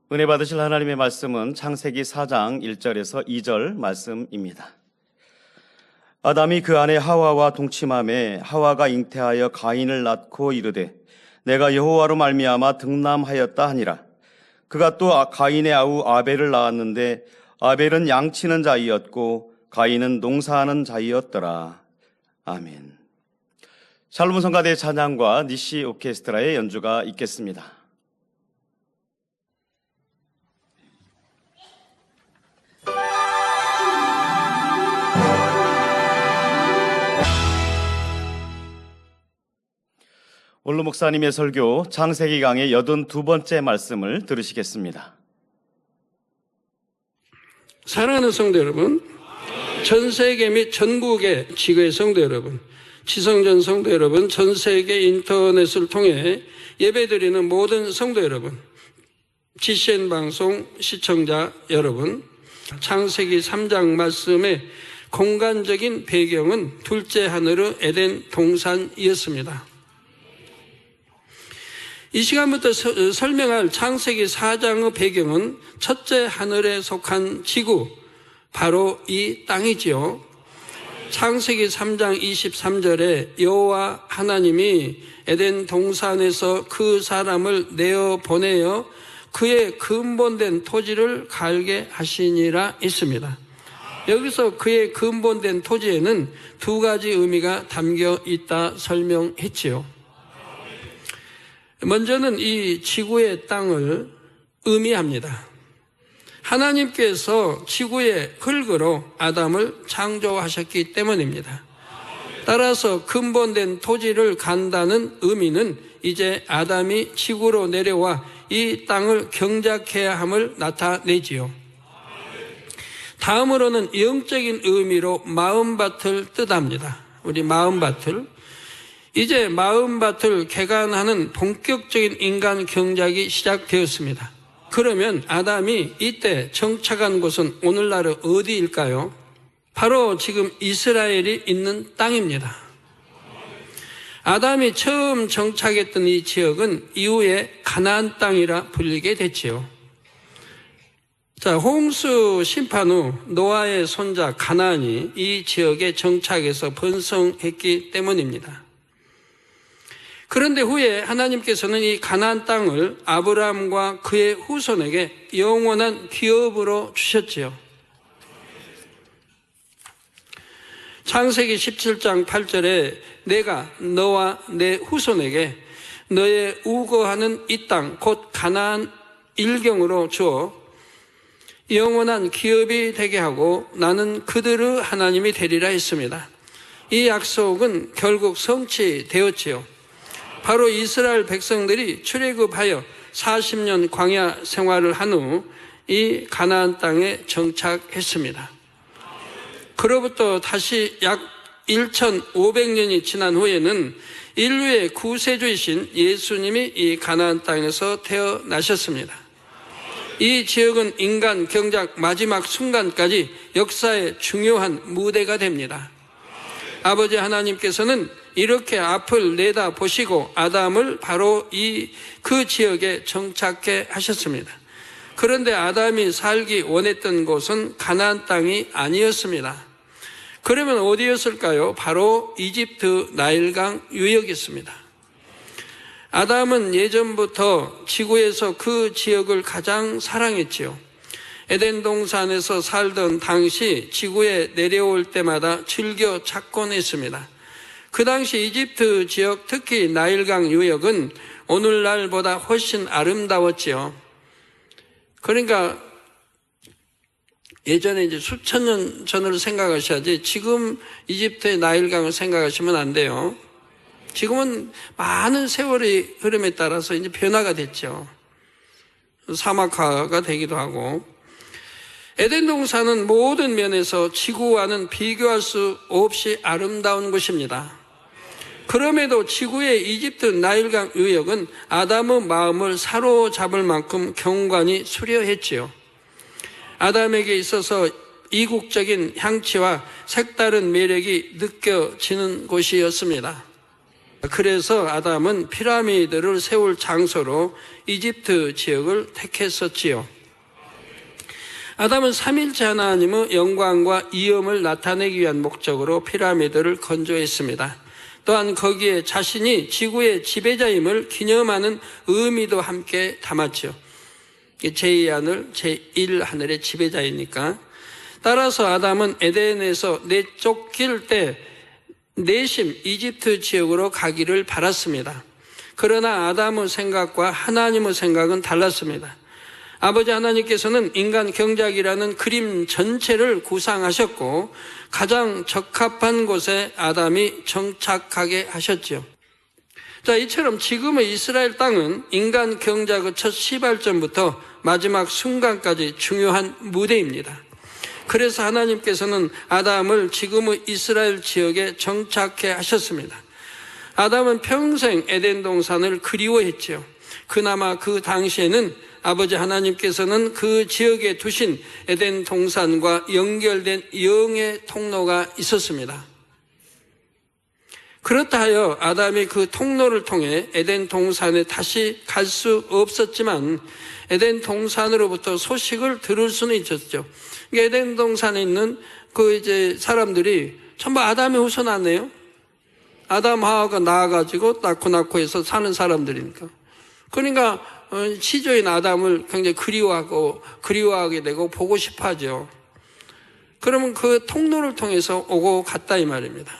은혜 받으실 하나님의 말씀은 창세기 4장 1절에서 2절 말씀입니다. 아담이 그 아내 하와와 동침하매 하와가 잉태하여 가인을 낳고 이르되 내가 여호와로 말미암아 등남하였다 하니라. 그가 또 가인의 아우 아벨을 낳았는데 아벨은 양치는 자이었고 가인은 농사하는 자이었더라. 아멘. 샬롬 성가대 찬양과 니시 오케스트라의 연주가 있겠습니다. 원로 목사님의 설교 창세기 강의 82번째 말씀을 들으시겠습니다. 사랑하는 성도 여러분, 전 세계 및 전국의 지구의 성도 여러분, 지성전 성도 여러분, 전 세계 인터넷을 통해 예배드리는 모든 성도 여러분, GCN 방송 시청자 여러분, 창세기 3장 말씀의 공간적인 배경은 둘째 하늘의 에덴 동산이었습니다. 이 시간부터 설명할 창세기 4장의 배경은 첫째 하늘에 속한 지구, 바로 이 땅이지요. 창세기 3장 23절에 여호와 하나님이 에덴 동산에서 그 사람을 내어 보내어 그의 근본된 토지를 갈게 하시니라 있습니다. 여기서 그의 근본된 토지에는 두 가지 의미가 담겨 있다 설명했지요. 먼저는 이 지구의 땅을 의미합니다. 하나님께서 지구의 흙으로 아담을 창조하셨기 때문입니다. 따라서 근본된 토지를 간다는 의미는 이제 아담이 지구로 내려와 이 땅을 경작해야 함을 나타내지요. 다음으로는 영적인 의미로 마음밭을 뜻합니다. 우리 마음밭을. 이제 마음밭을 개간하는 본격적인 인간 경작이 시작되었습니다. 그러면 아담이 이때 정착한 곳은 오늘날의 어디일까요? 바로 지금 이스라엘이 있는 땅입니다. 아담이 처음 정착했던 이 지역은 이후에 가나안 땅이라 불리게 됐지요. 자, 홍수 심판 후 노아의 손자 가나안이 이 지역에 정착해서 번성했기 때문입니다. 그런데 후에 하나님께서는 이 가나안 땅을 아브라함과 그의 후손에게 영원한 기업으로 주셨지요. 창세기 17장 8절에 내가 너와 내 후손에게 너의 우거하는 이 땅 곧 가나안 일경으로 주어 영원한 기업이 되게 하고 나는 그들의 하나님이 되리라 했습니다. 이 약속은 결국 성취되었지요. 바로 이스라엘 백성들이 출애굽하여 40년 광야 생활을 한 후 이 가나안 땅에 정착했습니다. 그로부터 다시 약 1500년이 지난 후에는 인류의 구세주이신 예수님이 이 가나안 땅에서 태어나셨습니다. 이 지역은 인간 경작 마지막 순간까지 역사의 중요한 무대가 됩니다. 아버지 하나님께서는 이렇게 앞을 내다 보시고 아담을 바로 그 지역에 정착해 하셨습니다. 그런데 아담이 살기 원했던 곳은 가나안 땅이 아니었습니다. 그러면 어디였을까요? 바로 이집트 나일강 유역이었습니다. 아담은 예전부터 지구에서 그 지역을 가장 사랑했지요. 에덴 동산에서 살던 당시 지구에 내려올 때마다 즐겨 찾곤 했습니다. 그 당시 이집트 지역, 특히 나일강 유역은 오늘날보다 훨씬 아름다웠지요. 그러니까 예전에 이제 수천 년 전으로 생각하셔야지 지금 이집트의 나일강을 생각하시면 안 돼요. 지금은 많은 세월의 흐름에 따라서 이제 변화가 됐죠. 사막화가 되기도 하고. 에덴 동산은 모든 면에서 지구와는 비교할 수 없이 아름다운 곳입니다. 그럼에도 지구의 이집트 나일강 유역은 아담의 마음을 사로잡을 만큼 경관이 수려했지요. 아담에게 있어서 이국적인 향취와 색다른 매력이 느껴지는 곳이었습니다. 그래서 아담은 피라미드를 세울 장소로 이집트 지역을 택했었지요. 아담은 삼일째 하나님의 영광과 이음을 나타내기 위한 목적으로 피라미드를 건조했습니다. 또한 거기에 자신이 지구의 지배자임을 기념하는 의미도 함께 담았죠. 제2하늘, 제1하늘의 지배자이니까. 따라서 아담은 에덴에서 내쫓길 때 내심 이집트 지역으로 가기를 바랐습니다. 그러나 아담의 생각과 하나님의 생각은 달랐습니다. 아버지 하나님께서는 인간 경작이라는 그림 전체를 구상하셨고 가장 적합한 곳에 아담이 정착하게 하셨지요. 자, 이처럼 지금의 이스라엘 땅은 인간 경작의 첫 시발점부터 마지막 순간까지 중요한 무대입니다. 그래서 하나님께서는 아담을 지금의 이스라엘 지역에 정착해 하셨습니다. 아담은 평생 에덴 동산을 그리워했지요. 그나마 그 당시에는 아버지 하나님께서는 그 지역에 두신 에덴 동산과 연결된 영의 통로가 있었습니다. 그렇다 하여 아담이 그 통로를 통해 에덴 동산에 다시 갈 수 없었지만 에덴 동산으로부터 소식을 들을 수는 있었죠. 에덴 동산에 있는 사람들이 전부 아담의 후손 아니에요? 아담 하와가 낳아가지고 낳고 해서 사는 사람들이니까. 그러니까 시조인 아담을 굉장히 그리워하게 되고 보고 싶어 하죠. 그러면 그 통로를 통해서 오고 갔다 이 말입니다.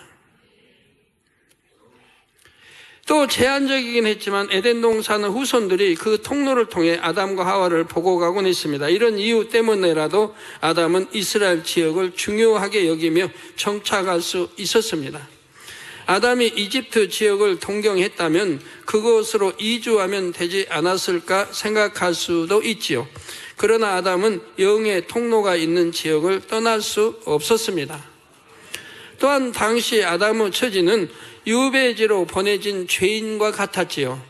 또 제한적이긴 했지만 에덴 동산의 후손들이 그 통로를 통해 아담과 하와를 보고 가곤 했습니다. 이런 이유 때문에라도 아담은 이스라엘 지역을 중요하게 여기며 정착할 수 있었습니다. 아담이 이집트 지역을 동경했다면 그곳으로 이주하면 되지 않았을까 생각할 수도 있지요. 그러나 아담은 영의 통로가 있는 지역을 떠날 수 없었습니다. 또한 당시 아담의 처지는 유배지로 보내진 죄인과 같았지요.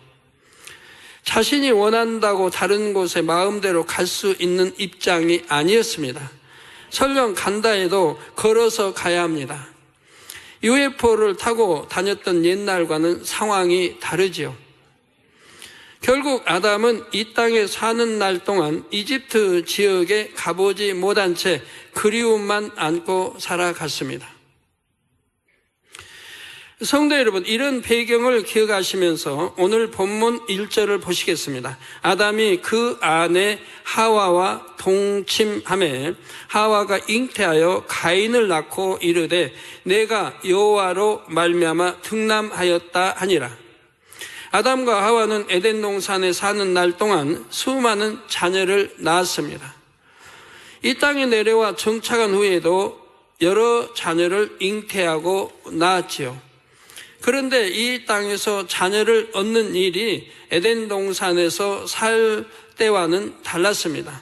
자신이 원한다고 다른 곳에 마음대로 갈 수 있는 입장이 아니었습니다. 설령 간다 해도 걸어서 가야 합니다. UFO를 타고 다녔던 옛날과는 상황이 다르지요. 결국 아담은 이 땅에 사는 날 동안 이집트 지역에 가보지 못한 채 그리움만 안고 살아갔습니다. 성도 여러분, 이런 배경을 기억하시면서 오늘 본문 1절을 보시겠습니다. 아담이 그 아내 하와와 동침하매 하와가 잉태하여 가인을 낳고 이르되 내가 여호와로 말미암아 등남하였다 하니라. 아담과 하와는 에덴 동산에 사는 날 동안 수많은 자녀를 낳았습니다. 이 땅에 내려와 정착한 후에도 여러 자녀를 잉태하고 낳았지요. 그런데 이 땅에서 자녀를 얻는 일이 에덴 동산에서 살 때와는 달랐습니다.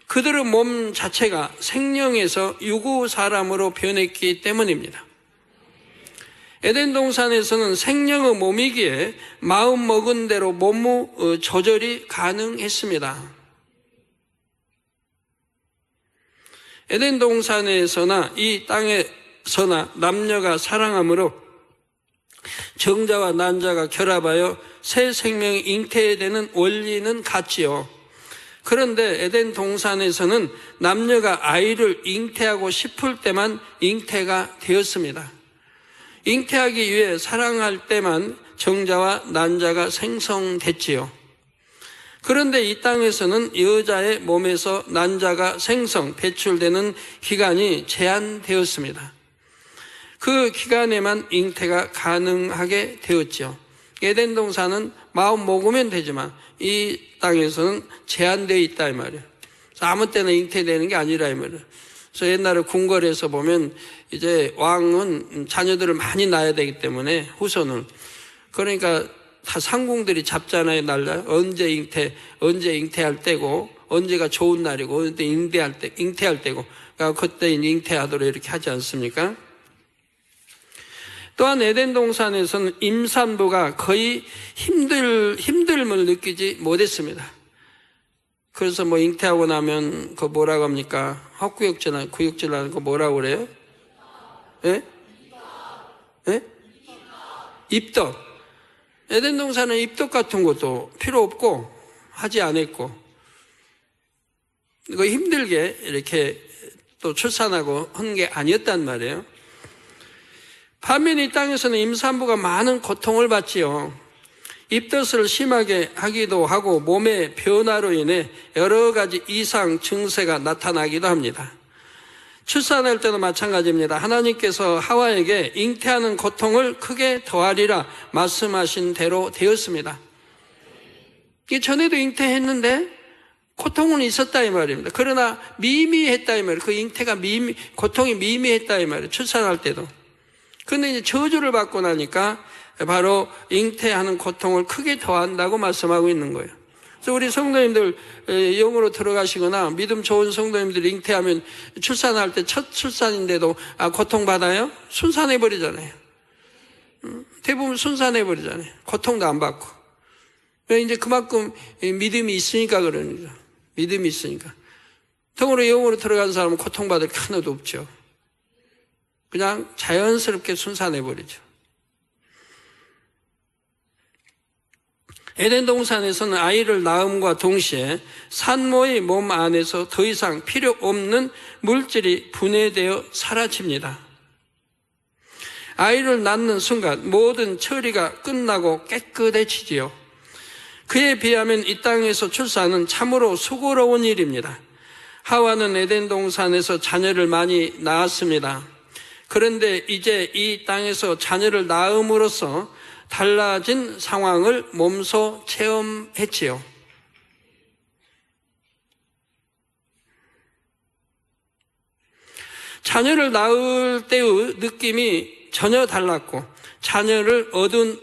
그들의 몸 자체가 생령에서 유구 사람으로 변했기 때문입니다. 에덴 동산에서는 생령의 몸이기에 마음 먹은 대로 몸의 조절이 가능했습니다. 에덴 동산에서나 이 땅에서나 남녀가 사랑함으로 정자와 난자가 결합하여 새 생명이 잉태되는 원리는 같지요. 그런데 에덴 동산에서는 남녀가 아이를 잉태하고 싶을 때만 잉태가 되었습니다. 잉태하기 위해 사랑할 때만 정자와 난자가 생성됐지요. 그런데 이 땅에서는 여자의 몸에서 난자가 배출되는 기간이 제한되었습니다. 그 기간에만 잉태가 가능하게 되었죠. 에덴 동산은 마음 먹으면 되지만 이 땅에서는 제한되어 있다 이 말이에요. 아무 때나 잉태되는 게 아니라 이 말이에요. 그래서 옛날에 궁궐에서 보면 이제 왕은 자녀들을 많이 낳아야 되기 때문에 후손을, 그러니까 다 상궁들이 잡잖아요. 날짜 언제 잉태할 때고 언제가 좋은 날이고 언제 잉태할 때고, 그러니까 그때 잉태하도록 이렇게 하지 않습니까? 또한 에덴 동산에서는 임산부가 거의 힘듦을 느끼지 못했습니다. 그래서 잉태하고 나면 그 뭐라고 합니까? 구역질 하는 거 뭐라고 그래요? 예? 예? 입덕. 에덴 동산은 입덕 같은 것도 필요 없고 하지 않았고, 이거 힘들게 이렇게 또 출산하고 한 게 아니었단 말이에요. 반면에 이 땅에서는 임산부가 많은 고통을 받지요. 입덧을 심하게 하기도 하고 몸의 변화로 인해 여러 가지 이상 증세가 나타나기도 합니다. 출산할 때도 마찬가지입니다. 하나님께서 하와에게 잉태하는 고통을 크게 더하리라 말씀하신 대로 되었습니다. 이게 전에도 잉태했는데 고통은 있었다 이 말입니다. 그러나 미미했다 이 말이에요. 그 잉태가 고통이 미미했다 이 말이에요. 출산할 때도. 그런데 이제 저주를 받고 나니까 바로 잉태하는 고통을 크게 더한다고 말씀하고 있는 거예요. 그래서 우리 성도님들 영으로 들어가시거나 믿음 좋은 성도님들이 잉태하면 출산할 때 첫 출산인데도 고통받아요? 순산해버리잖아요. 대부분 순산해버리잖아요. 고통도 안 받고. 이제 그만큼 믿음이 있으니까 그러는 거죠. 믿음이 있으니까. 통으로 영으로 들어간 사람은 고통받을 게 하나도 없죠. 그냥 자연스럽게 순산해버리죠. 에덴 동산에서는 아이를 낳음과 동시에 산모의 몸 안에서 더 이상 필요 없는 물질이 분해되어 사라집니다. 아이를 낳는 순간 모든 처리가 끝나고 깨끗해지지요. 그에 비하면 이 땅에서 출산은 참으로 수고로운 일입니다. 하와는 에덴 동산에서 자녀를 많이 낳았습니다. 그런데 이제 이 땅에서 자녀를 낳음으로써 달라진 상황을 몸소 체험했지요. 자녀를 낳을 때의 느낌이 전혀 달랐고 자녀를 얻은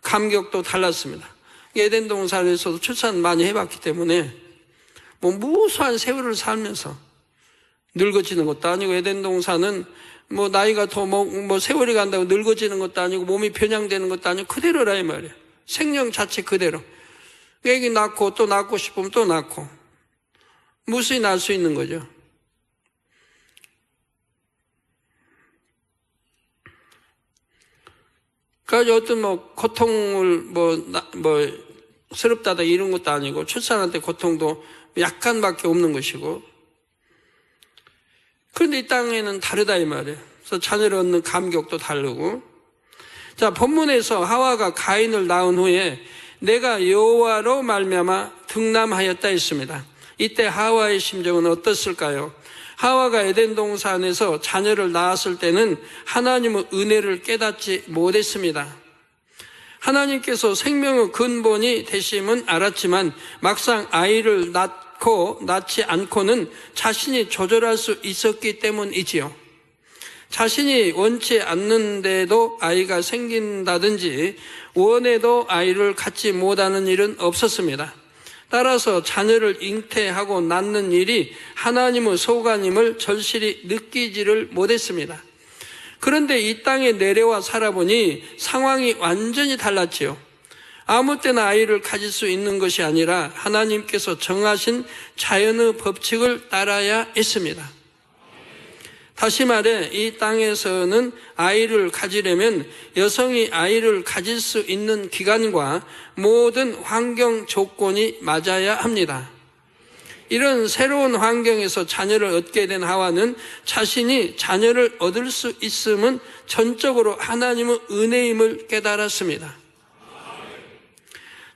감격도 달랐습니다. 에덴 동산에서도 출산 많이 해봤기 때문에 무수한 세월을 살면서 늙어지는 것도 아니고 에덴 동산은 나이가 더 세월이 간다고 늙어지는 것도 아니고 몸이 변형되는 것도 아니고 그대로라 이 말이에요. 생명 자체 그대로. 애기 낳고 또 낳고 싶으면 또 낳고 무수히 낳을 수 있는 거죠. 그러니까 어떤 고통을 스럽다다 이런 것도 아니고 출산할 때 고통도 약간밖에 없는 것이고, 그런데 이 땅에는 다르다 이 말이에요. 그래서 자녀를 얻는 감격도 다르고. 자, 본문에서 하와가 가인을 낳은 후에 내가 여호와로 말미암아 등남하였다 했습니다. 이때 하와의 심정은 어떻을까요? 하와가 에덴 동산에서 자녀를 낳았을 때는 하나님의 은혜를 깨닫지 못했습니다. 하나님께서 생명의 근본이 되심은 알았지만 막상 아이를 낳지 않고는 자신이 조절할 수 있었기 때문이지요. 자신이 원치 않는데도 아이가 생긴다든지 원해도 아이를 갖지 못하는 일은 없었습니다. 따라서 자녀를 잉태하고 낳는 일이 하나님의 소관임을 절실히 느끼지를 못했습니다. 그런데 이 땅에 내려와 살아보니 상황이 완전히 달랐지요. 아무 때나 아이를 가질 수 있는 것이 아니라 하나님께서 정하신 자연의 법칙을 따라야 했습니다. 다시 말해 이 땅에서는 아이를 가지려면 여성이 아이를 가질 수 있는 기간과 모든 환경 조건이 맞아야 합니다. 이런 새로운 환경에서 자녀를 얻게 된 하와는 자신이 자녀를 얻을 수 있음은 전적으로 하나님의 은혜임을 깨달았습니다.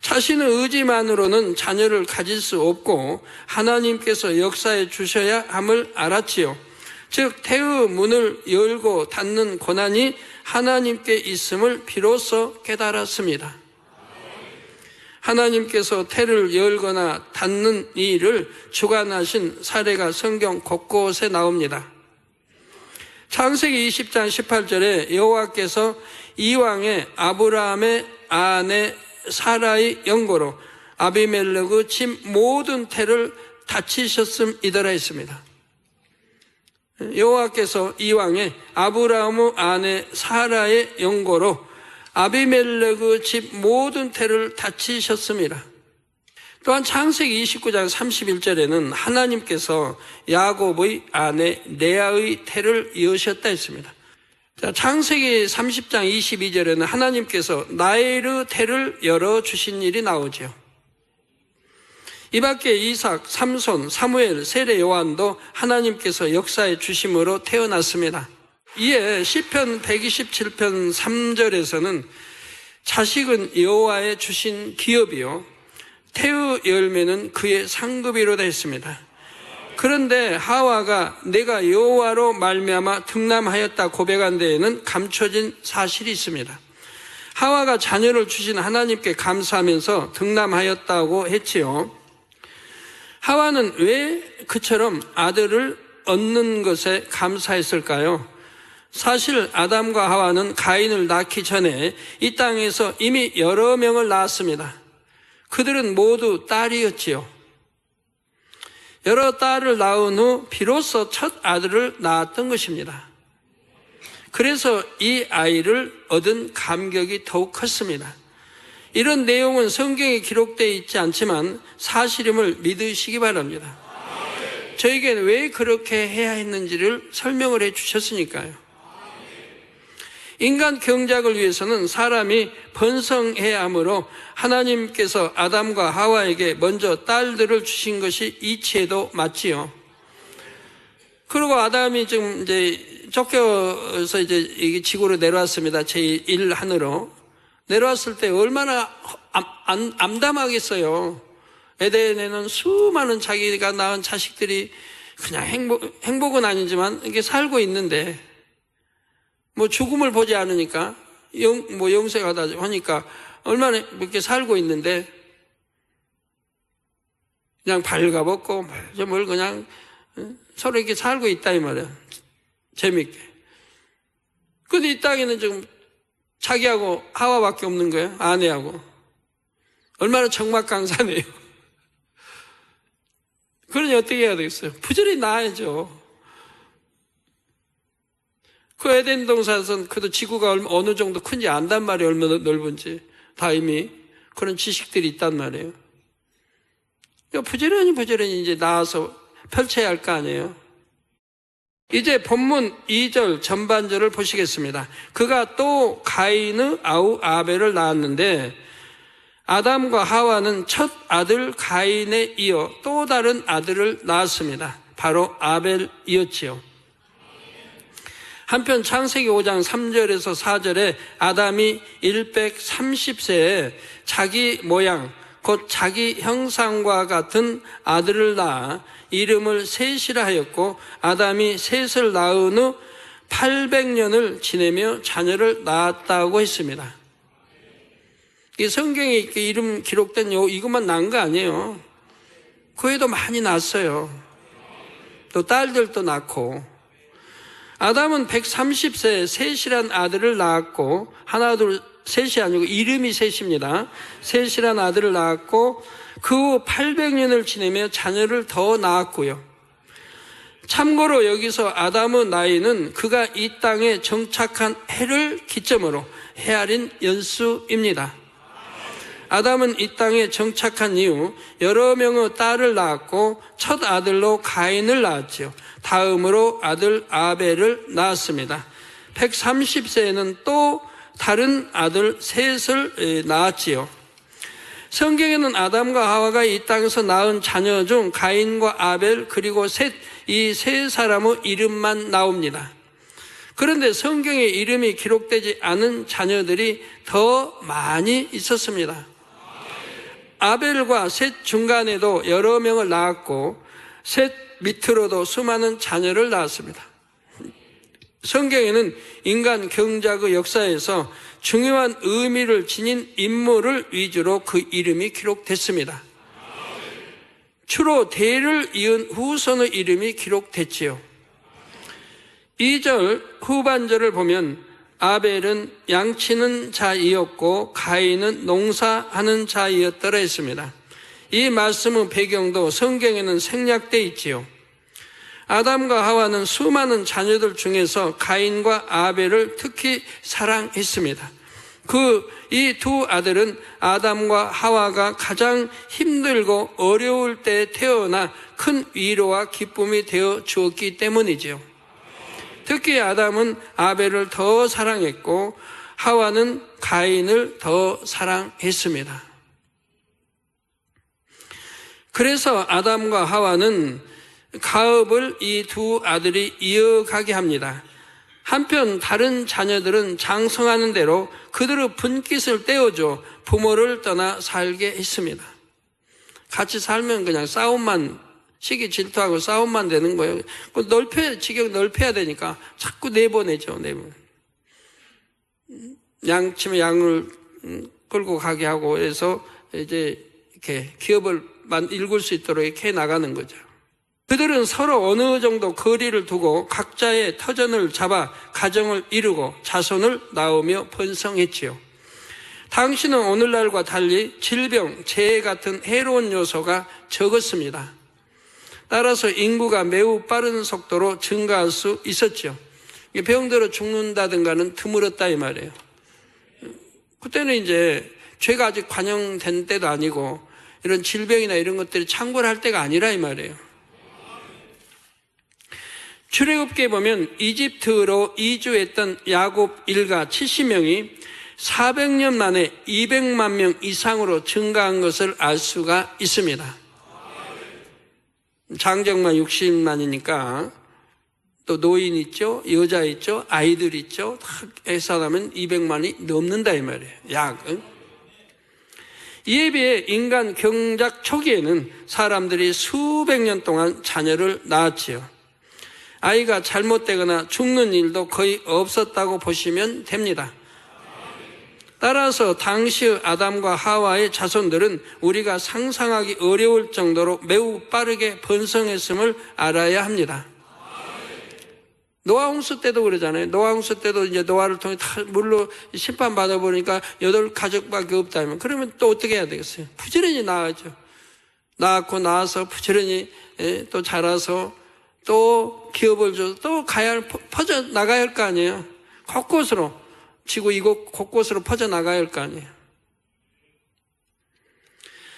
자신의 의지만으로는 자녀를 가질 수 없고 하나님께서 역사해 주셔야 함을 알았지요. 즉 태의 문을 열고 닫는 권한이 하나님께 있음을 비로소 깨달았습니다. 하나님께서 태를 열거나 닫는 일을 주관하신 사례가 성경 곳곳에 나옵니다. 창세기 20장 18절에 여호와께서 이왕에 아브라함의 아내 사라의 연고로 아비멜렉의 집 모든 태를 닫히셨음이더라 했습니다. 여호와께서 이왕에 아브라함의 아내 사라의 연고로 아비멜렉의 집 모든 태를 닫히셨습니다. 또한 창세기 29장 31절에는 하나님께서 야곱의 아내 레아의 태를 여셨다 했습니다. 자, 창세기 30장 22절에는 하나님께서 나일르테를 열어주신 일이 나오죠. 이 밖에 이삭, 삼손, 사무엘, 세례 요한도 하나님께서 역사해 주심으로 태어났습니다. 이에 시편 127편 3절에서는 자식은 여호와의 주신 기업이요 태의 열매는 그의 상급이로다 했습니다. 그런데 하와가 내가 여호와로 말미암아 등남하였다 고백한 데에는 감춰진 사실이 있습니다. 하와가 자녀를 주신 하나님께 감사하면서 등남하였다고 했지요. 하와는 왜 그처럼 아들을 얻는 것에 감사했을까요? 사실 아담과 하와는 가인을 낳기 전에 이 땅에서 이미 여러 명을 낳았습니다. 그들은 모두 딸이었지요. 여러 딸을 낳은 후 비로소 첫 아들을 낳았던 것입니다. 그래서 이 아이를 얻은 감격이 더욱 컸습니다. 이런 내용은 성경에 기록되어 있지 않지만 사실임을 믿으시기 바랍니다. 저에게는 왜 그렇게 해야 했는지를 설명을 해 주셨으니까요. 인간 경작을 위해서는 사람이 번성해야 하므로 하나님께서 아담과 하와에게 먼저 딸들을 주신 것이 이치에도 맞지요. 그리고 아담이 지금 이제 쫓겨서 이제 이 지구로 내려왔습니다. 제1 하늘로 내려왔을 때 얼마나 암담하겠어요. 에덴에는 수많은 자기가 낳은 자식들이 그냥 행복은 아니지만 이게 살고 있는데 뭐 죽음을 보지 않으니까 영생하다 하니까 얼마나 이렇게 살고 있는데 그냥 발가벗고 뭘 그냥 서로 이렇게 살고 있다 이 말이야. 재밌게. 근데 이 땅에는 지금 자기하고 하와밖에 없는 거예요. 아내하고. 얼마나 적막강사네요. 그러니 어떻게 해야 되겠어요? 부지런히 낳아야죠. 그 에덴 동산에서는 그래도 지구가 어느 정도 큰지 안단 말이에요. 얼마나 넓은지. 다 이미 그런 지식들이 있단 말이에요. 부지런히 이제 나와서 펼쳐야 할 거 아니에요. 이제 본문 2절 전반절을 보시겠습니다. 그가 또 가인의 아우 아벨을 낳았는데 아담과 하와는 첫 아들 가인에 이어 또 다른 아들을 낳았습니다. 바로 아벨이었지요. 한편 창세기 5장 3절에서 4절에 아담이 130세에 자기 모양 곧 자기 형상과 같은 아들을 낳아 이름을 셋이라 하였고 아담이 셋을 낳은 후 800년을 지내며 자녀를 낳았다고 했습니다. 이 성경에 이렇게 이름 기록된 이것만 낳은 거 아니에요. 그 외에도 많이 낳았어요. 또 딸들도 낳고. 아담은 130세에 셋이란 아들을 낳았고 하나 둘 셋이 아니고 이름이 셋입니다. 셋이란 아들을 낳았고 그 후 800년을 지내며 자녀를 더 낳았고요. 참고로 여기서 아담의 나이는 그가 이 땅에 정착한 해를 기점으로 헤아린 연수입니다. 아담은 이 땅에 정착한 이후 여러 명의 딸을 낳았고 첫 아들로 가인을 낳았지요. 다음으로 아들 아벨을 낳았습니다. 130세에는 또 다른 아들 셋을 낳았지요. 성경에는 아담과 하와가 이 땅에서 낳은 자녀 중 가인과 아벨 그리고 셋, 이 세 사람의 이름만 나옵니다. 그런데 성경에 이름이 기록되지 않은 자녀들이 더 많이 있었습니다. 아벨과 셋 중간에도 여러 명을 낳았고 셋 밑으로도 수많은 자녀를 낳았습니다. 성경에는 인간 경작의 역사에서 중요한 의미를 지닌 인물을 위주로 그 이름이 기록됐습니다. 주로 대를 이은 후손의 이름이 기록됐지요. 2절 후반절을 보면 아벨은 양치는 자이었고 가인은 농사하는 자이었더라 했습니다. 이 말씀의 배경도 성경에는 생략되어 있지요. 아담과 하와는 수많은 자녀들 중에서 가인과 아벨을 특히 사랑했습니다. 이 두 아들은 아담과 하와가 가장 힘들고 어려울 때 태어나 큰 위로와 기쁨이 되어 주었기 때문이지요. 특히 아담은 아벨을 더 사랑했고 하와는 가인을 더 사랑했습니다. 그래서 아담과 하와는 가업을 이 두 아들이 이어가게 합니다. 한편 다른 자녀들은 장성하는 대로 그들의 분깃을 떼어줘 부모를 떠나 살게 했습니다. 같이 살면 그냥 싸움만, 시기 질투하고 싸움만 되는 거예요. 지경 넓혀야 되니까 자꾸 내보내죠, 내보내. 양치면 양을 끌고 가게 하고 해서 이제 이렇게 기업을 일굴 수 있도록 이렇게 나가는 거죠. 그들은 서로 어느 정도 거리를 두고 각자의 터전을 잡아 가정을 이루고 자손을 낳으며 번성했지요. 당시는 오늘날과 달리 질병, 재해 같은 해로운 요소가 적었습니다. 따라서 인구가 매우 빠른 속도로 증가할 수 있었죠. 병들어 죽는다든가는 드물었다 이 말이에요. 그때는 이제 죄가 아직 관영된 때도 아니고 이런 질병이나 이런 것들이 창궐할 때가 아니라 이 말이에요. 출애굽기에 보면 이집트로 이주했던 야곱 일가 70명이 400년 만에 200만 명 이상으로 증가한 것을 알 수가 있습니다. 장정만 60만이니까 또 노인 있죠, 여자 있죠, 아이들 있죠. 다 계산하면 200만이 넘는다 이 말이에요. 약. 이에 비해 인간 경작 초기에는 사람들이 수백 년 동안 자녀를 낳았지요. 아이가 잘못되거나 죽는 일도 거의 없었다고 보시면 됩니다. 따라서 당시의 아담과 하와의 자손들은 우리가 상상하기 어려울 정도로 매우 빠르게 번성했음을 알아야 합니다. 노아 홍수 때도 그러잖아요. 노아 홍수 때도 이제 노아를 통해 다 물로 심판받아 보니까 8가족밖에 없다면 그러면 또 어떻게 해야 되겠어요? 부지런히 낳아야죠. 낳고 나서 부지런히 또 자라서 또 기업을 줘서 또 퍼져 나가야 할 거 아니에요. 곳곳으로 지구 이곳 곳곳으로 퍼져 나가야 할 거 아니에요.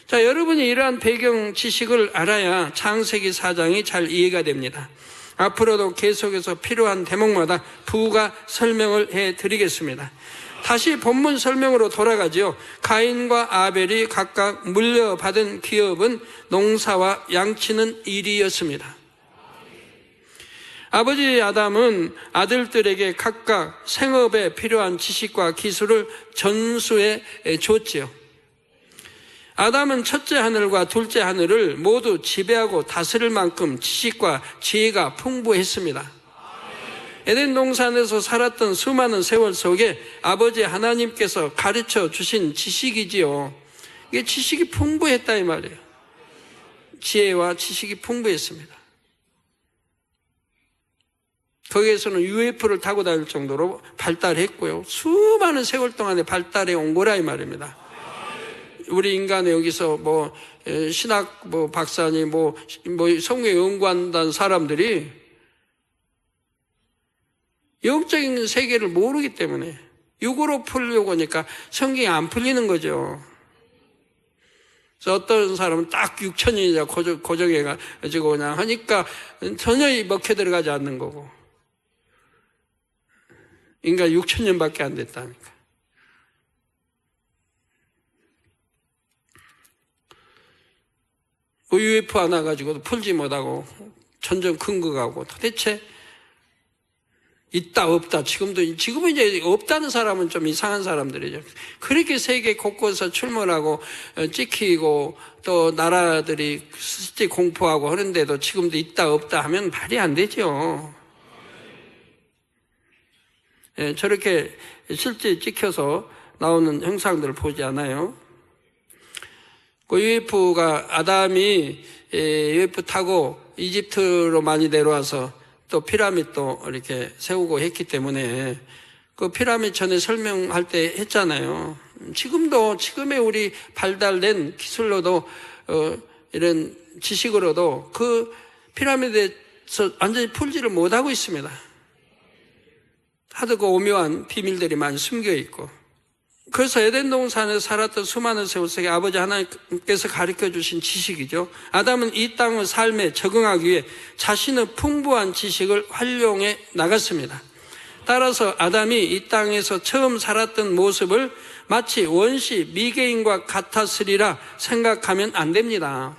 자, 여러분이 이러한 배경 지식을 알아야 창세기 4장이 잘 이해가 됩니다. 앞으로도 계속해서 필요한 대목마다 부가 설명을 해드리겠습니다. 다시 본문 설명으로 돌아가지요. 가인과 아벨이 각각 물려받은 기업은 농사와 양치는 일이었습니다. 아버지 아담은 아들들에게 각각 생업에 필요한 지식과 기술을 전수해 줬지요. 아담은 첫째 하늘과 둘째 하늘을 모두 지배하고 다스릴 만큼 지식과 지혜가 풍부했습니다. 에덴 동산에서 살았던 수많은 세월 속에 아버지 하나님께서 가르쳐 주신 지식이지요. 이게 지식이 풍부했다 이 말이에요. 지혜와 지식이 풍부했습니다. 거기에서는 UFO를 타고 다닐 정도로 발달했고요. 수많은 세월 동안에 발달해 온 거라 이 말입니다. 우리 인간의 여기서 신학 박사니 성경 연구한다는 사람들이 영적인 세계를 모르기 때문에 육으로 풀려고 하니까 성경이 안 풀리는 거죠. 그래서 어떤 사람은 딱 6천년이자 고정해가지고 그냥 하니까 전혀 먹혀 들어가지 않는 거고. 인간 6천년밖에 안 됐다니까. UFO 하나 가지고도 풀지 못하고 점점 큰 거 가고 도대체 있다 없다 지금은 이제 없다는 사람은 좀 이상한 사람들이죠. 그렇게 세계 곳곳에서 출몰하고 찍히고 또 나라들이 실제 공포하고 하는데도 지금도 있다 없다 하면 말이 안 되죠. 저렇게 실제 찍혀서 나오는 형상들을 보지 않아요. 그 UFO가 아담이 UFO 타고 이집트로 많이 내려와서 또 피라밋도 이렇게 세우고 했기 때문에 그 피라밋 전에 설명할 때 했잖아요. 지금의 우리 발달된 기술로도 이런 지식으로도 그 피라밋에서 완전히 풀지를 못하고 있습니다. 하도 그 오묘한 비밀들이 많이 숨겨 있고 그래서 에덴 동산에 살았던 수많은 세월속에 아버지 하나님께서 가르쳐 주신 지식이죠. 아담은 이 땅의 삶에 적응하기 위해 자신의 풍부한 지식을 활용해 나갔습니다. 따라서 아담이 이 땅에서 처음 살았던 모습을 마치 원시 미개인과 같았으리라 생각하면 안 됩니다.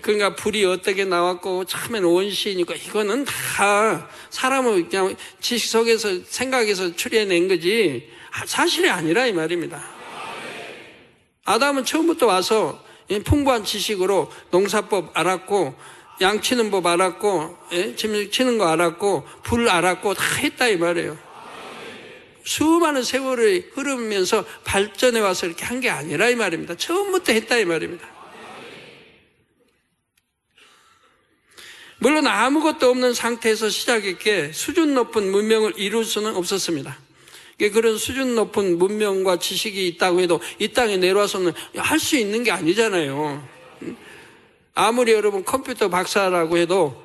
그러니까 불이 어떻게 나왔고 처음에는 원시니까 이거는 다 사람의 그냥 지식 속에서 생각해서 추려낸 거지 사실이 아니라 이 말입니다. 아담은 처음부터 와서 풍부한 지식으로 농사법 알았고 양치는 법 알았고 짐 치는 거 알았고 불 알았고 다 했다 이 말이에요. 수많은 세월이 흐르면서 발전해 와서 이렇게 한 게 아니라 이 말입니다. 처음부터 했다 이 말입니다. 물론 아무것도 없는 상태에서 시작했기에 수준 높은 문명을 이룰 수는 없었습니다. 그런 수준 높은 문명과 지식이 있다고 해도 이 땅에 내려와서는 할 수 있는 게 아니잖아요. 아무리 여러분 컴퓨터 박사라고 해도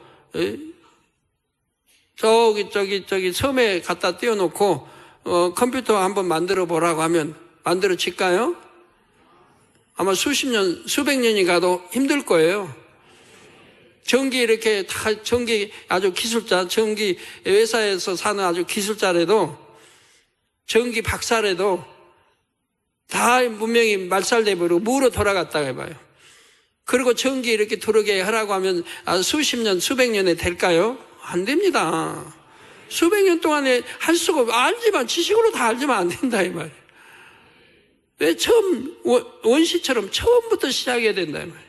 저기 섬에 갖다 띄워놓고 컴퓨터 한번 만들어 보라고 하면 만들어 질까요? 아마 수십 년, 수백 년이 가도 힘들 거예요. 전기 이렇게 다 전기 아주 기술자, 전기 회사에서 사는 아주 기술자라도 전기 박사라도 다 문명이 말살돼버리고 무로 돌아갔다가 해봐요. 그리고 전기 이렇게 들어오게 하라고 하면 수십 년, 수백 년에 될까요? 안 됩니다. 수백 년 동안에 할 수가 없고 알지만 지식으로 다 알지만 안 된다 이 말이에요. 왜 처음 원시처럼 처음부터 시작해야 된다 이 말이에요.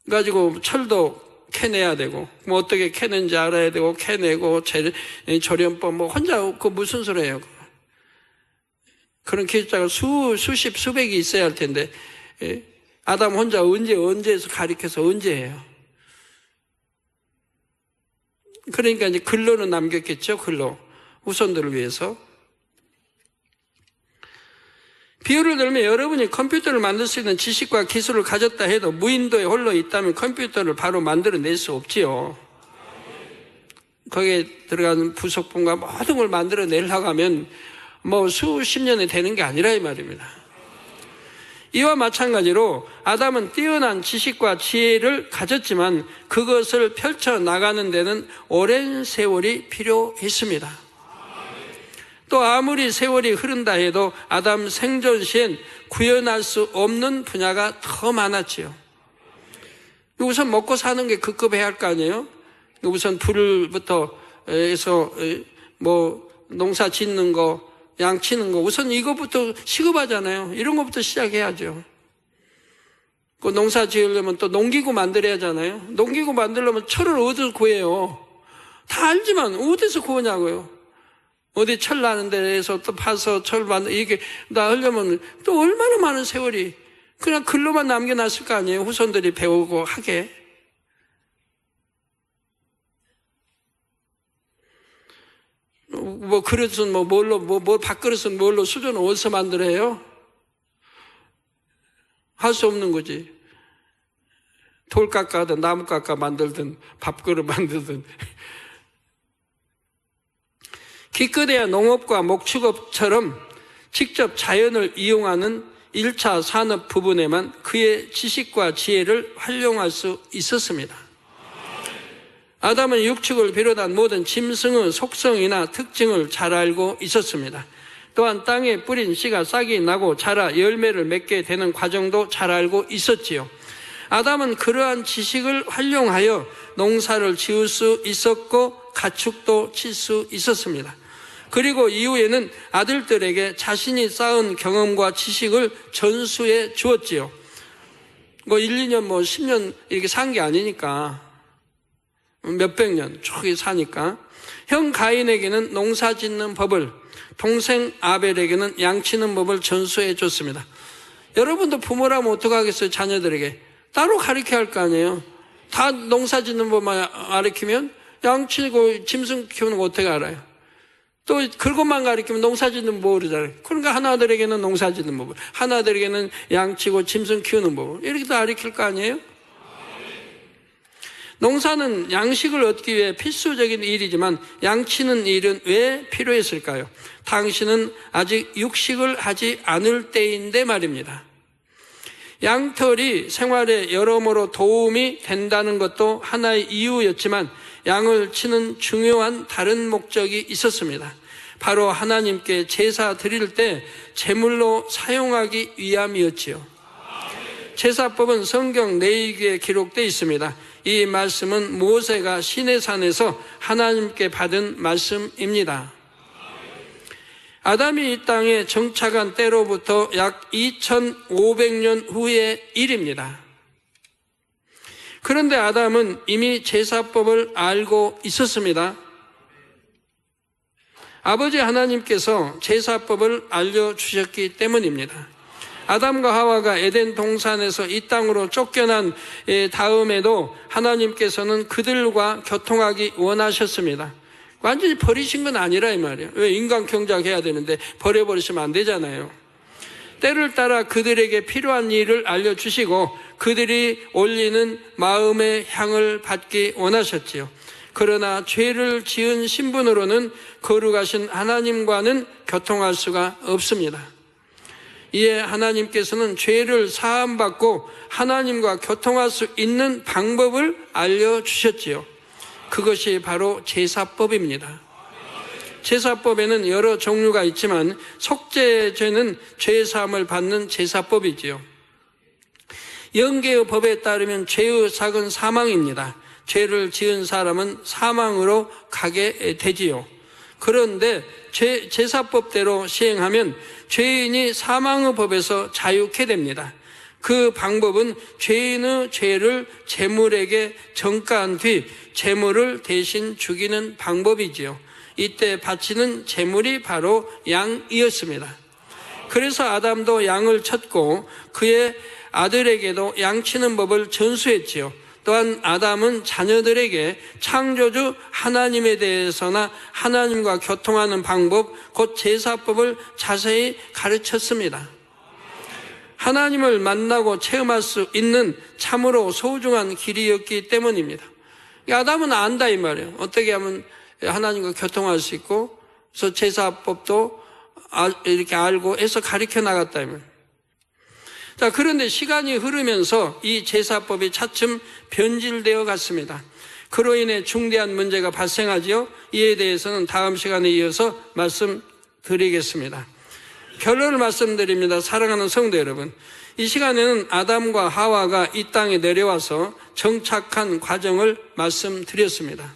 가지고 철도 캐내야 되고 뭐 어떻게 캐는지 알아야 되고 캐내고 조련법 뭐 혼자 그 무슨 소리예요? 그런 기술자가 수십 수백이 있어야 할 텐데 아담 혼자 언제에서 가르쳐서 언제 해요? 그러니까 이제 글로는 남겼겠죠. 글로 후손들을 위해서. 비유를 들면 여러분이 컴퓨터를 만들 수 있는 지식과 기술을 가졌다 해도 무인도에 홀로 있다면 컴퓨터를 바로 만들어낼 수 없지요. 거기에 들어가는 부속품과 모든 걸 만들어내려고 하면 뭐 수십 년이 되는 게 아니라 이 말입니다. 이와 마찬가지로 아담은 뛰어난 지식과 지혜를 가졌지만 그것을 펼쳐나가는 데는 오랜 세월이 필요했습니다. 또 아무리 세월이 흐른다 해도 아담 생존 시엔 구현할 수 없는 분야가 더 많았지요. 우선 먹고 사는 게 급급해야 할 거 아니에요? 우선 불부터 해서 뭐 농사 짓는 거, 양치는 거 우선 이것부터 시급하잖아요. 이런 것부터 시작해야죠. 그 농사 지으려면 또 농기구 만들어야 하잖아요. 농기구 만들려면 철을 어디서 구해요? 다 알지만 어디서 구하냐고요. 어디 철 나는 데에서 또 파서 철 만들 이게 다 하려면 또 얼마나 많은 세월이 그냥 글로만 남겨놨을 거 아니에요. 후손들이 배우고 하게. 뭐 그릇은 뭐 뭘로 뭐 밥그릇은 뭘로 수저는 어디서 만들어요? 할 수 없는 거지. 돌 깎아든 나무 깎아 만들든 밥그릇 만들든. 기껏해야 농업과 목축업처럼 직접 자연을 이용하는 1차 산업 부분에만 그의 지식과 지혜를 활용할 수 있었습니다. 아담은 육축을 비롯한 모든 짐승의 속성이나 특징을 잘 알고 있었습니다. 또한 땅에 뿌린 씨가 싹이 나고 자라 열매를 맺게 되는 과정도 잘 알고 있었지요. 아담은 그러한 지식을 활용하여 농사를 지을 수 있었고 가축도 칠 수 있었습니다. 그리고 이후에는 아들들에게 자신이 쌓은 경험과 지식을 전수해 주었지요. 뭐 1, 2년 뭐 10년 이렇게 산 게 아니니까 몇백 년 쭉 사니까 형 가인에게는 농사 짓는 법을 동생 아벨에게는 양치는 법을 전수해 줬습니다. 여러분도 부모라면 어떡하겠어요? 자녀들에게 따로 가르쳐야 할 거 아니에요. 다 농사 짓는 법만 가르치면 양치고 짐승 키우는 거 어떻게 알아요? 또 그것만 가르치면 농사 짓는 법을 모르잖아요. 그러니까 하나들에게는 농사 짓는 법을, 하나들에게는 양치고 짐승 키우는 법을 이렇게 다 가르칠 거 아니에요? 농사는 양식을 얻기 위해 필수적인 일이지만 양치는 일은 왜 필요했을까요? 당신은 아직 육식을 하지 않을 때인데 말입니다. 양털이 생활에 여러모로 도움이 된다는 것도 하나의 이유였지만 양을 치는 중요한 다른 목적이 있었습니다. 바로 하나님께 제사 드릴 때 제물로 사용하기 위함이었지요. 제사법은 성경 레위기에 기록되어 있습니다. 이 말씀은 모세가 시내산에서 하나님께 받은 말씀입니다. 아담이 이 땅에 정착한 때로부터 약 2500년 후의 일입니다. 그런데 아담은 이미 제사법을 알고 있었습니다. 아버지 하나님께서 제사법을 알려주셨기 때문입니다. 아담과 하와가 에덴 동산에서 이 땅으로 쫓겨난 다음에도 하나님께서는 그들과 교통하기 원하셨습니다. 완전히 버리신 건 아니라 이 말이에요. 왜 인간 경작해야 되는데 버려버리시면 안 되잖아요. 때를 따라 그들에게 필요한 일을 알려주시고 그들이 올리는 마음의 향을 받기 원하셨지요. 그러나 죄를 지은 신분으로는 거룩하신 하나님과는 교통할 수가 없습니다. 이에 하나님께서는 죄를 사함받고 하나님과 교통할 수 있는 방법을 알려주셨지요. 그것이 바로 제사법입니다. 제사법에는 여러 종류가 있지만 속죄죄는 죄사함을 받는 제사법이지요. 영계의 법에 따르면 죄의 삭은 사망입니다. 죄를 지은 사람은 사망으로 가게 되지요. 그런데 제사법대로 시행하면 죄인이 사망의 법에서 자유케 됩니다. 그 방법은 죄인의 죄를 제물에게 전가한 뒤 제물을 대신 죽이는 방법이지요. 이때 바치는 제물이 바로 양이었습니다. 그래서 아담도 양을 쳤고 그의 아들에게도 양치는 법을 전수했지요. 또한 아담은 자녀들에게 창조주 하나님에 대해서나 하나님과 교통하는 방법, 곧 제사법을 자세히 가르쳤습니다. 하나님을 만나고 체험할 수 있는 참으로 소중한 길이었기 때문입니다. 아담은 안다 이 말이에요. 어떻게 하면 하나님과 교통할 수 있고, 그래서 제사법도 이렇게 알고 해서 가르쳐 나갔다 이 말이에요. 자, 그런데 시간이 흐르면서 이 제사법이 차츰 변질되어 갔습니다. 그로 인해 중대한 문제가 발생하지요. 이에 대해서는 다음 시간에 이어서 말씀드리겠습니다. 결론을 말씀드립니다. 사랑하는 성도 여러분, 이 시간에는 아담과 하와가 이 땅에 내려와서 정착한 과정을 말씀드렸습니다.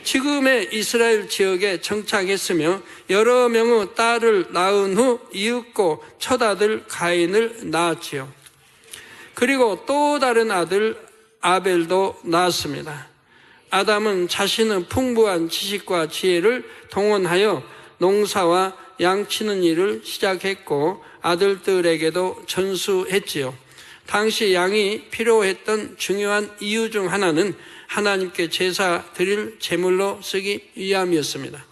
지금의 이스라엘 지역에 정착했으며 여러 명의 딸을 낳은 후 이윽고 첫 아들 가인을 낳았지요. 그리고 또 다른 아들 아벨도 낳았습니다. 아담은 자신의 풍부한 지식과 지혜를 동원하여 농사와 양치는 일을 시작했고 아들들에게도 전수했지요. 당시 양이 필요했던 중요한 이유 중 하나는 하나님께 제사 드릴 제물로 쓰기 위함이었습니다.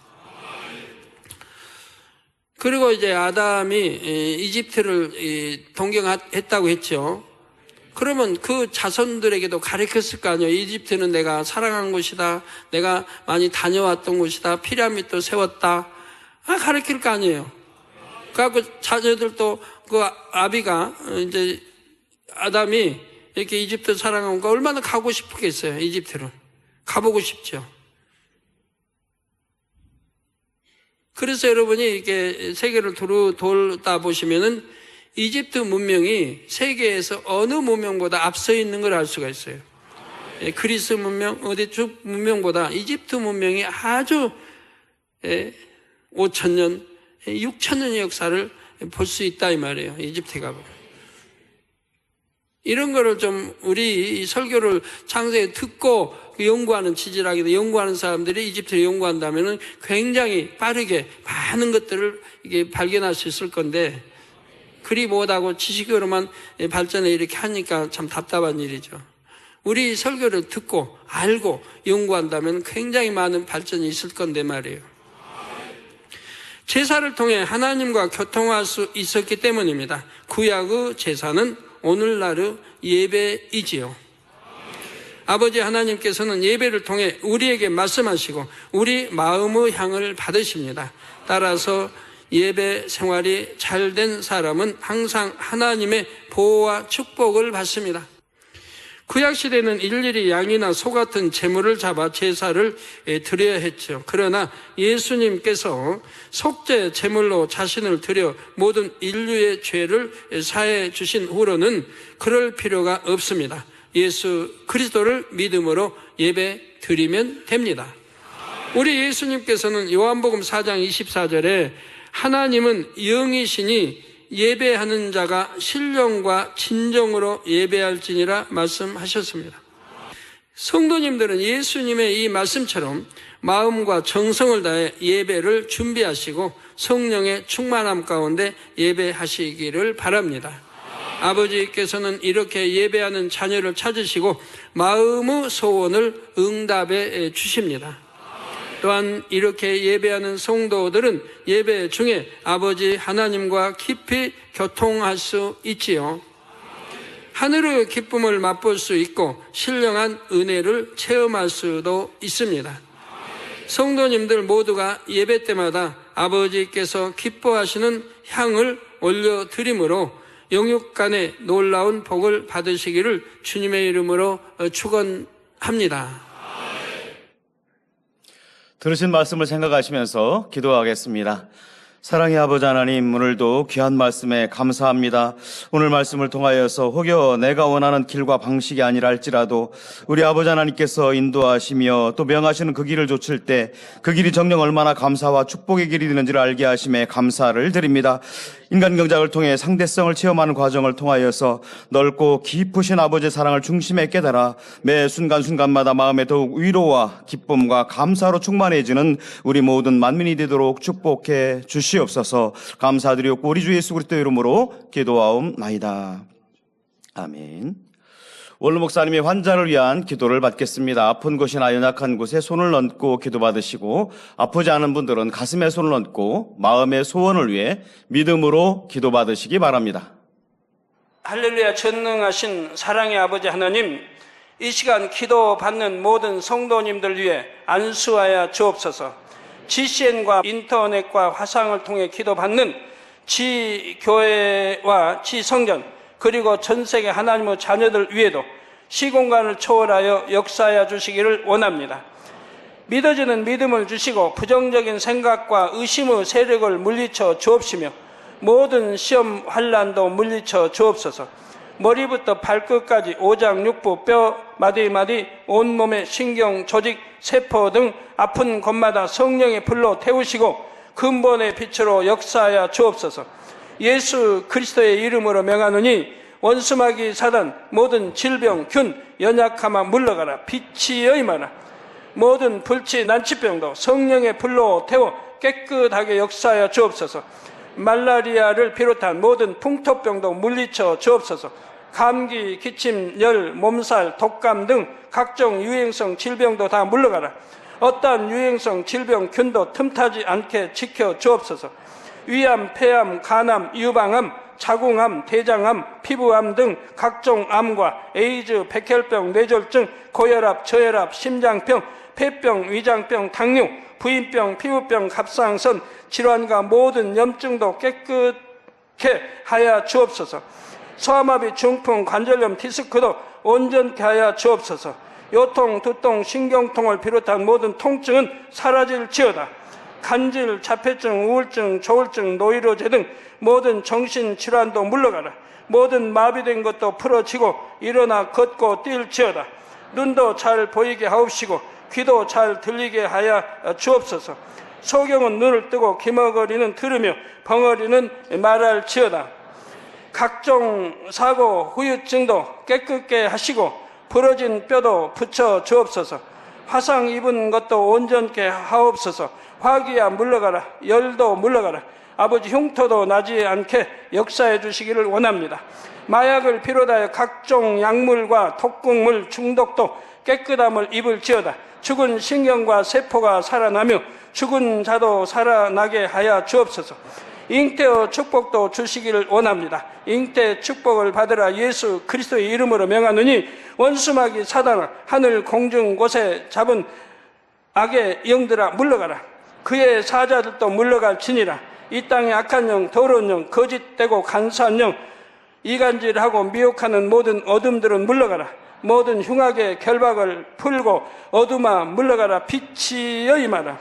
그리고 이제 아담이 이집트를 동경했다고 했죠. 그러면 그 자손들에게도 가르쳤을 거 아니에요. 이집트는 내가 사랑한 곳이다. 내가 많이 다녀왔던 곳이다. 피라미드도 세웠다. 가르칠 거 아니에요. 그래갖고 자녀들도 그 아비가 이제 아담이 이렇게 이집트 사랑하는 거 얼마나 가고 싶겠어요. 이집트를 가보고 싶죠. 그래서 여러분이 이렇게 세계를 돌다 보시면은 이집트 문명이 세계에서 어느 문명보다 앞서 있는 걸 알 수가 있어요. 그리스 문명, 어디 쭉 문명보다 이집트 문명이 아주 5,000년, 6,000년의 역사를 볼 수 있다 이 말이에요. 이집트에 가보면. 이런 거를 좀 우리 설교를 창세에 듣고 연구하는 지질학에도 연구하는 사람들이 이집트를 연구한다면은 굉장히 빠르게 많은 것들을 이게 발견할 수 있을 건데 그리 못하고 지식으로만 발전해 이렇게 하니까 참 답답한 일이죠. 우리 설교를 듣고 알고 연구한다면 굉장히 많은 발전이 있을 건데 말이에요. 제사를 통해 하나님과 교통할 수 있었기 때문입니다. 구약의 제사는 오늘날의 예배이지요. 아버지 하나님께서는 예배를 통해 우리에게 말씀하시고 우리 마음의 향을 받으십니다. 따라서 예배 생활이 잘된 사람은 항상 하나님의 보호와 축복을 받습니다. 구약시대는 일일이 양이나 소 같은 제물을 잡아 제사를 드려야 했죠. 그러나 예수님께서 속죄 제물로 자신을 드려 모든 인류의 죄를 사해 주신 후로는 그럴 필요가 없습니다. 예수 그리스도를 믿음으로 예배 드리면 됩니다. 우리 예수님께서는 요한복음 4장 24절에 하나님은 영이시니 예배하는 자가 신령과 진정으로 예배할지니라 말씀하셨습니다. 성도님들은 예수님의 이 말씀처럼 마음과 정성을 다해 예배를 준비하시고 성령의 충만함 가운데 예배하시기를 바랍니다. 아버지께서는 이렇게 예배하는 자녀를 찾으시고 마음의 소원을 응답해 주십니다. 또한 이렇게 예배하는 성도들은 예배 중에 아버지 하나님과 깊이 교통할 수 있지요. 하늘의 기쁨을 맛볼 수 있고 신령한 은혜를 체험할 수도 있습니다. 성도님들 모두가 예배 때마다 아버지께서 기뻐하시는 향을 올려드림으로 영육간의 놀라운 복을 받으시기를 주님의 이름으로 축원합니다. 들으신 말씀을 생각하시면서 기도하겠습니다. 사랑의 아버지 하나님, 오늘도 귀한 말씀에 감사합니다. 오늘 말씀을 통하여서 혹여 내가 원하는 길과 방식이 아니라 할지라도 우리 아버지 하나님께서 인도하시며 또 명하시는 그 길을 좇을 때 그 길이 정녕 얼마나 감사와 축복의 길이 되는지를 알게 하심에 감사를 드립니다. 인간 경작을 통해 상대성을 체험하는 과정을 통하여서 넓고 깊으신 아버지의 사랑을 중심에 깨달아 매 순간순간마다 마음에 더욱 위로와 기쁨과 감사로 충만해지는 우리 모든 만민이 되도록 축복해 주시옵소서. 감사드리옵고 우리 주 예수 그리스도 이름으로 기도하옵나이다. 아멘. 원로 목사님이 환자를 위한 기도를 받겠습니다. 아픈 곳이나 연약한 곳에 손을 얹고 기도받으시고 아프지 않은 분들은 가슴에 손을 얹고 마음의 소원을 위해 믿음으로 기도받으시기 바랍니다. 할렐루야. 전능하신 사랑의 아버지 하나님, 이 시간 기도받는 모든 성도님들 위해 안수하여 주옵소서. GCN과 인터넷과 화상을 통해 기도받는 지교회와 지성전 그리고 전 세계 하나님의 자녀들 위에도 시공간을 초월하여 역사하여 주시기를 원합니다. 믿어지는 믿음을 주시고 부정적인 생각과 의심의 세력을 물리쳐 주옵시며 모든 시험 환난도 물리쳐 주옵소서. 머리부터 발끝까지 오장육부 뼈 마디마디 온몸의 신경 조직 세포 등 아픈 곳마다 성령의 불로 태우시고 근본의 빛으로 역사하여 주옵소서. 예수 그리스도의 이름으로 명하노니 원수마귀 사단 모든 질병 균 연약함아 물러가라. 빛이 여임하라. 모든 불치 난치병도 성령의 불로 태워 깨끗하게 역사하여 주옵소서. 말라리아를 비롯한 모든 풍토병도 물리쳐 주옵소서. 감기, 기침, 열, 몸살, 독감 등 각종 유행성 질병도 다 물러가라. 어떠한 유행성 질병 균도 틈타지 않게 지켜 주옵소서. 위암, 폐암, 간암, 유방암, 자궁암, 대장암, 피부암 등 각종 암과 에이즈, 백혈병, 뇌졸중, 고혈압, 저혈압, 심장병, 폐병, 위장병, 당뇨, 부인병, 피부병, 갑상선, 질환과 모든 염증도 깨끗게 하여 주옵소서. 소아마비, 중풍, 관절염, 디스크도 온전케 하여 주옵소서. 요통, 두통, 신경통을 비롯한 모든 통증은 사라질지어다. 간질, 자폐증, 우울증, 조울증, 노이로제 등 모든 정신질환도 물러가라. 모든 마비된 것도 풀어지고 일어나 걷고 뛸지어다. 눈도 잘 보이게 하옵시고 귀도 잘 들리게 하여 주옵소서. 소경은 눈을 뜨고 기머거리는 들으며 벙어리는 말할지어다. 각종 사고, 후유증도 깨끗게 하시고 부러진 뼈도 붙여 주옵소서. 화상 입은 것도 온전케 하옵소서. 화기야 물러가라. 열도 물러가라. 아버지 흉터도 나지 않게 역사해 주시기를 원합니다. 마약을 비롯하여 각종 약물과 독극물 중독도 깨끗함을 입을지어다. 죽은 신경과 세포가 살아나며 죽은 자도 살아나게 하여 주옵소서. 잉태의 축복도 주시기를 원합니다. 잉태 축복을 받으라 예수 그리스도의 이름으로 명하느니 원수마귀 사단아 하늘 공중 곳에 잡은 악의 영들아 물러가라. 그의 사자들도 물러갈지니라. 이 땅의 악한 영, 더러운 영, 거짓되고 간사한 영, 이간질하고 미혹하는 모든 어둠들은 물러가라. 모든 흉악의 결박을 풀고 어둠아 물러가라. 빛이여 임하라.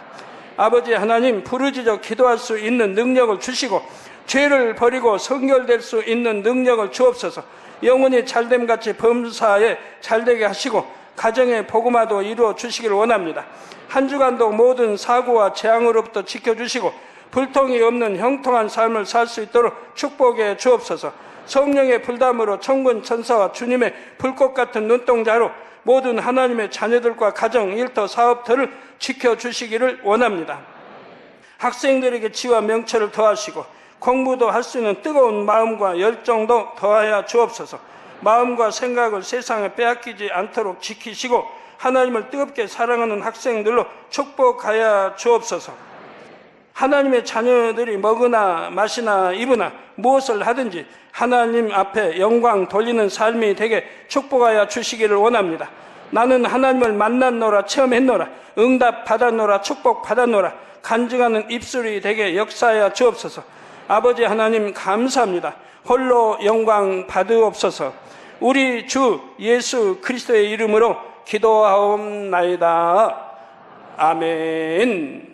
아버지 하나님, 부르짖어 기도할 수 있는 능력을 주시고 죄를 버리고 성결될 수 있는 능력을 주옵소서. 영혼이 잘됨같이 범사에 잘되게 하시고 가정의 복음화도 이루어 주시기를 원합니다. 한 주간도 모든 사고와 재앙으로부터 지켜주시고 불통이 없는 형통한 삶을 살 수 있도록 축복해 주옵소서. 성령의 불담으로 천군 천사와 주님의 불꽃 같은 눈동자로 모든 하나님의 자녀들과 가정, 일터, 사업터를 지켜주시기를 원합니다. 학생들에게 지와 명철을 더하시고 공부도 할 수 있는 뜨거운 마음과 열정도 더하여 주옵소서. 마음과 생각을 세상에 빼앗기지 않도록 지키시고 하나님을 뜨겁게 사랑하는 학생들로 축복하여 주옵소서. 하나님의 자녀들이 먹으나 마시나 입으나 무엇을 하든지 하나님 앞에 영광 돌리는 삶이 되게 축복하여 주시기를 원합니다. 나는 하나님을 만났노라, 체험했노라, 응답 받았노라, 축복 받았노라, 간증하는 입술이 되게 역사하여 주옵소서. 아버지 하나님 감사합니다. 홀로 영광 받으옵소서. 우리 주 예수 그리스도의 이름으로 기도하옵나이다. 아멘.